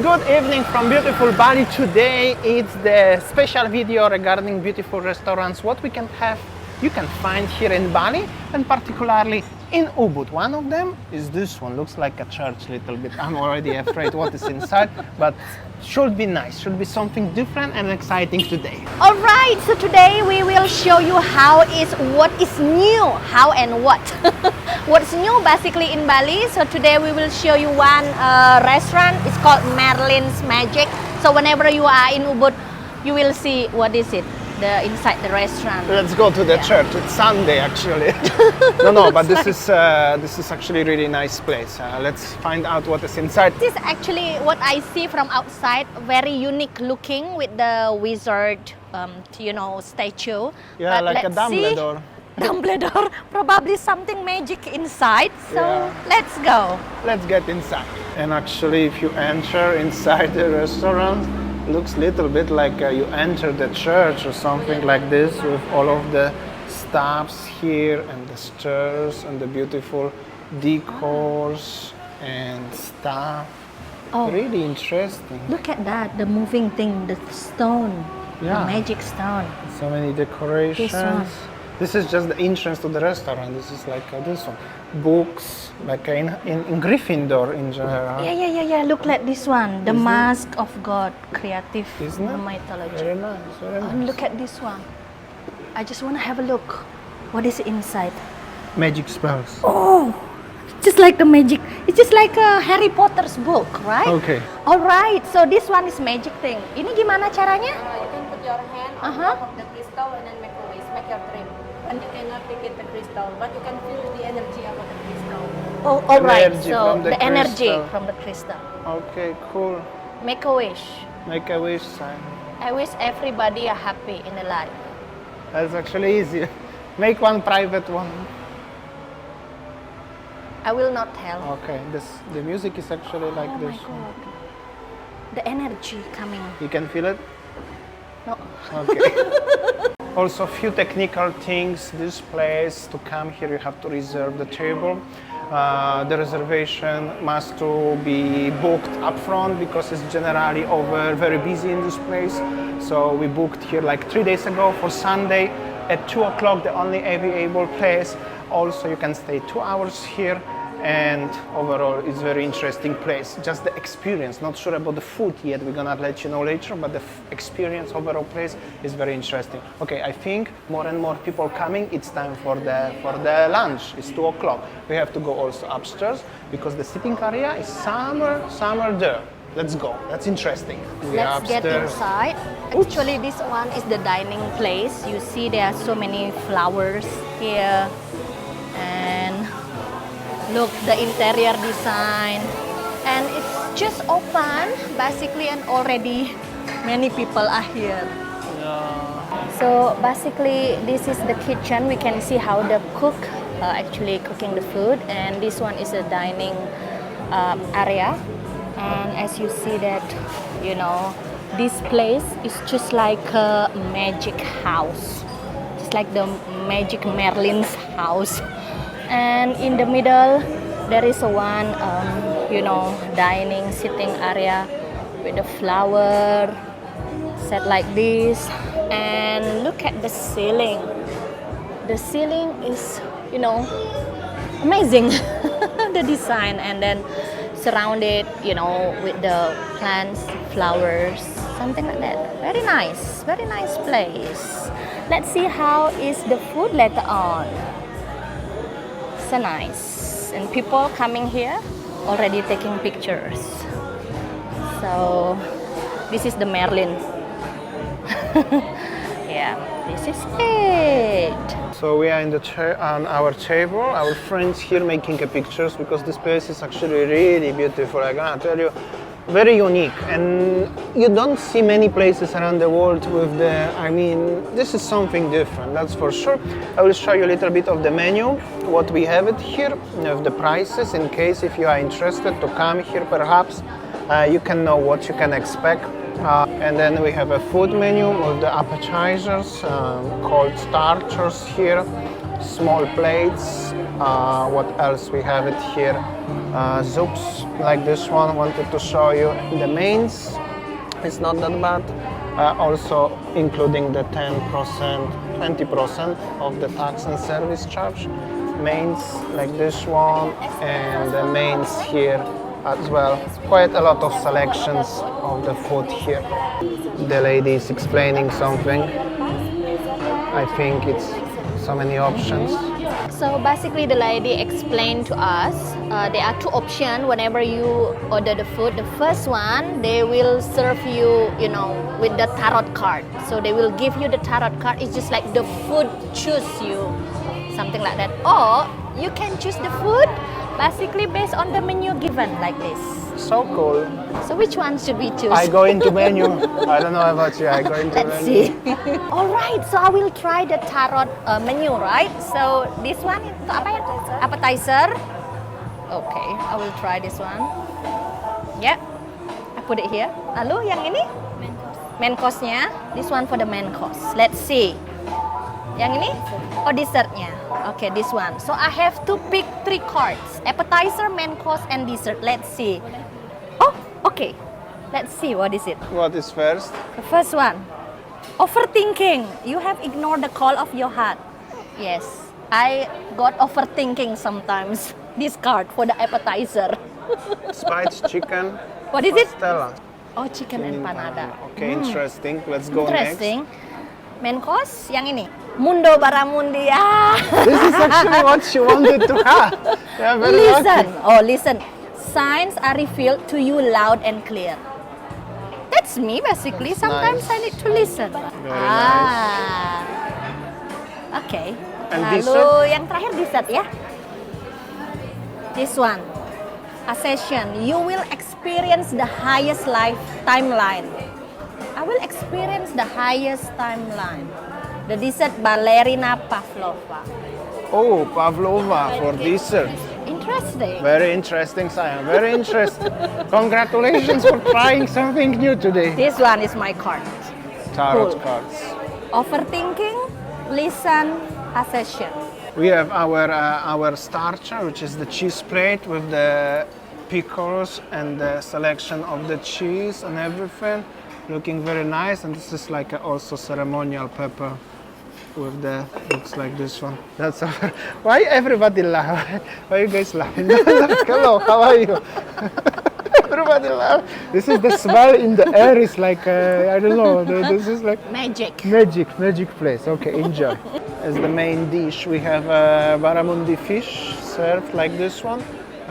Good evening from beautiful Bali. Today it's the special video regarding beautiful restaurants, what we can have, you can find here in Bali, and particularly in Ubud. One of them is this one, looks like a church a little bit. I'm already afraid what is inside, but should be nice, should be something different and exciting today. Alright, so today we will show you what is new, how and what. What's new basically in Bali. So today we will show you one restaurant. It's called Merlin's Magic. So whenever you are in Ubud, you will see what is it, inside the restaurant. Let's go to the church. It's Sunday actually. But this is actually a really nice place. Let's find out what is inside. This is actually what I see from outside. Very unique looking with the wizard, statue. Yeah, but like a Dumbledore. Dumbledore, probably something magic inside. So let's go. Let's get inside. And actually, if you enter inside the restaurant, it looks a little bit like you enter the church or something like this, with all of the stuffs here and the stairs and the beautiful decors and stuff. Oh, really interesting. Look at that, the moving thing, the stone, the magic stone. So many decorations. This one. This is just the entrance to the restaurant. This is like this one. Books, like in Gryffindor in general. Yeah. Look like this one. The Mask of God, creative mythology. Very nice, very nice. And look at this one. I just want to have a look. What is inside? Magic spells. Oh, just like the magic. It's just like a Harry Potter's book, right? Okay. Alright, so this one is magic thing. Ini gimana caranya? You can put your hand on top of the crystal and then make your dream. And you cannot pick it the crystal, but you can feel the energy about the crystal. Oh, alright. Energy So from the the energy crystal. from the crystal. Okay, cool. Make a wish. Make a wish sign. I wish everybody are happy in the life. That's actually easy. Make one private one. I will not tell. Okay, the music is actually like Oh this. my God. The energy coming. You can feel it? No. Okay. Also, a few technical things. This place, to come here, you have to reserve the table. The reservation must to be booked up front because it's generally very busy in this place. So we booked here like 3 days ago for Sunday at 2 o'clock, the only available place. Also, you can stay 2 hours here. And overall, it's a very interesting place. Just the experience, not sure about the food yet, we're gonna let you know later, but the experience, overall place is very interesting. Okay, I think more and more people coming, it's time for the lunch. It's 2 o'clock. We have to go also upstairs because the sitting area is somewhere there. Let's go, that's interesting. Let's get inside. Actually, this one is the dining place. You see there are so many flowers here. And look, the interior design, and it's just open basically, and already many people are here. So basically, this is the kitchen. We can see how the cook actually cooking the food, and this one is a dining area. And as you see that, this place is just like a magic house, just like the magic Merlin's house. And in the middle, there is one, dining, sitting area with the flower set like this. And look at the ceiling. The ceiling is, amazing. The design, and then surrounded, with the plants, flowers, something like that. Very nice place. Let's see how is the food later on. So nice, and people coming here already taking pictures. So this is the Merlin. Yeah, this is it. So we are on our table, our friends here making pictures because this place is actually really beautiful. I'm gonna tell you, very unique, and you don't see many places around the world with this is something different, that's for sure. I will show you a little bit of the menu, what we have it here, of the prices, in case if you are interested to come here perhaps, you can know what you can expect. And then we have a food menu with the appetizers, called starters here, small plates. What else we have it here? soups like this one. Wanted to show you the mains. It's not that bad. Also including the 10%, 20% of the tax and service charge. Mains like this one, and the mains here as well. Quite a lot of selections of the food here. The lady is explaining something. I think it's so many options. So basically the lady explained to us there are two options whenever you order the food. The first one, they will serve you, with the tarot card. So they will give you the tarot card. It's just like the food choose you, something like that. Or you can choose the food basically based on the menu given like this. So cool. So which one should we choose? I go into menu. I don't know about you. I go into Let's menu. see. All right, so I will try the tarot menu, right? So this one itu apa ya? Appetizer. Okay, I will try this one. Yeah, I put it here. Lalu yang ini? Main course-nya. This one for the main course. Let's see. Yang ini? Oh, dessertnya. Okay, this one. So I have to pick 3 cards. Appetizer, main course, and dessert. Let's see. Oh, okay. Let's see, what is it? What is first? The first one. Overthinking. You have ignored the call of your heart. Yes, I got overthinking sometimes. This card for the appetizer. Spiced chicken. What is it? Pastella. Oh, chicken empanada. Okay, interesting. Let's go Interesting. Main course, yang ini. Mundo Baramundi. Ah. This is actually what she wanted to have. Yeah, very Listen. lucky. Oh, listen. Signs are revealed to you loud and clear. That's me basically. That's Sometimes nice. I need to listen. Very Okay. And Lalu dessert? yang terakhir dessert ya. This one. A session. You will experience the highest life timeline. I will experience the highest timeline. The dessert ballerina pavlova. Oh, pavlova for dessert. Interesting. Very interesting, Saya. Very interesting. Congratulations for trying something new today. This one is my card. Tarot Cool. cards. Overthinking, listen, a session. We have our starter, which is the cheese plate with the pickles and the selection of the cheese and everything. Looking very nice, and this is like also ceremonial pepper with the, looks like this one. That's our, why everybody laugh? Why you guys laughing? Hello, how are you? Everybody laugh. This is the smell in the air. Is like I don't know. This is like Magic. magic place. Okay, enjoy. As the main dish, we have barramundi fish served like this one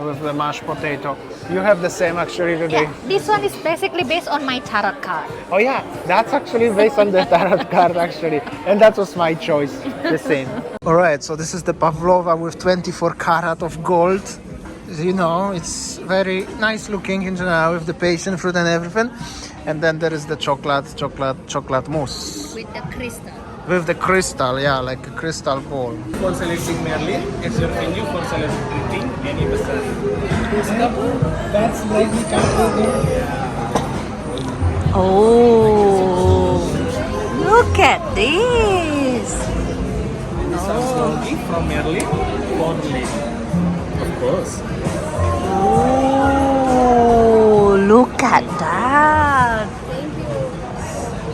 with the mashed potato. You have the same actually today. Yeah, this one is basically based on my tarot card. Oh yeah, that's actually based on the tarot card actually. And that was my choice, the same. Alright, so this is the pavlova with 24 karat of gold. You know, it's very nice looking with the passion fruit and everything. And then there is the chocolate mousse. With the crystal. With the crystal, yeah, like a crystal ball. For selecting Merlin as your venue for celebrating any pesan. That's like the country. Oh, look at this. This is donkey from Merlin, only. Of course. Oh, look at that.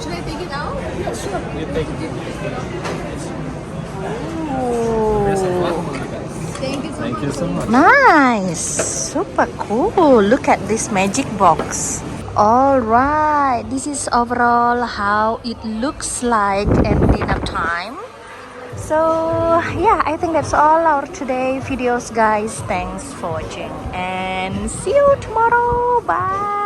Should I take it out? You take it. Oh, Thank you so much. Thank you so much. nice. Super cool. Look at this magic box. All right, this is overall how it looks like at dinner time. So yeah, I think that's all our today videos, guys. Thanks for watching and see you tomorrow. Bye.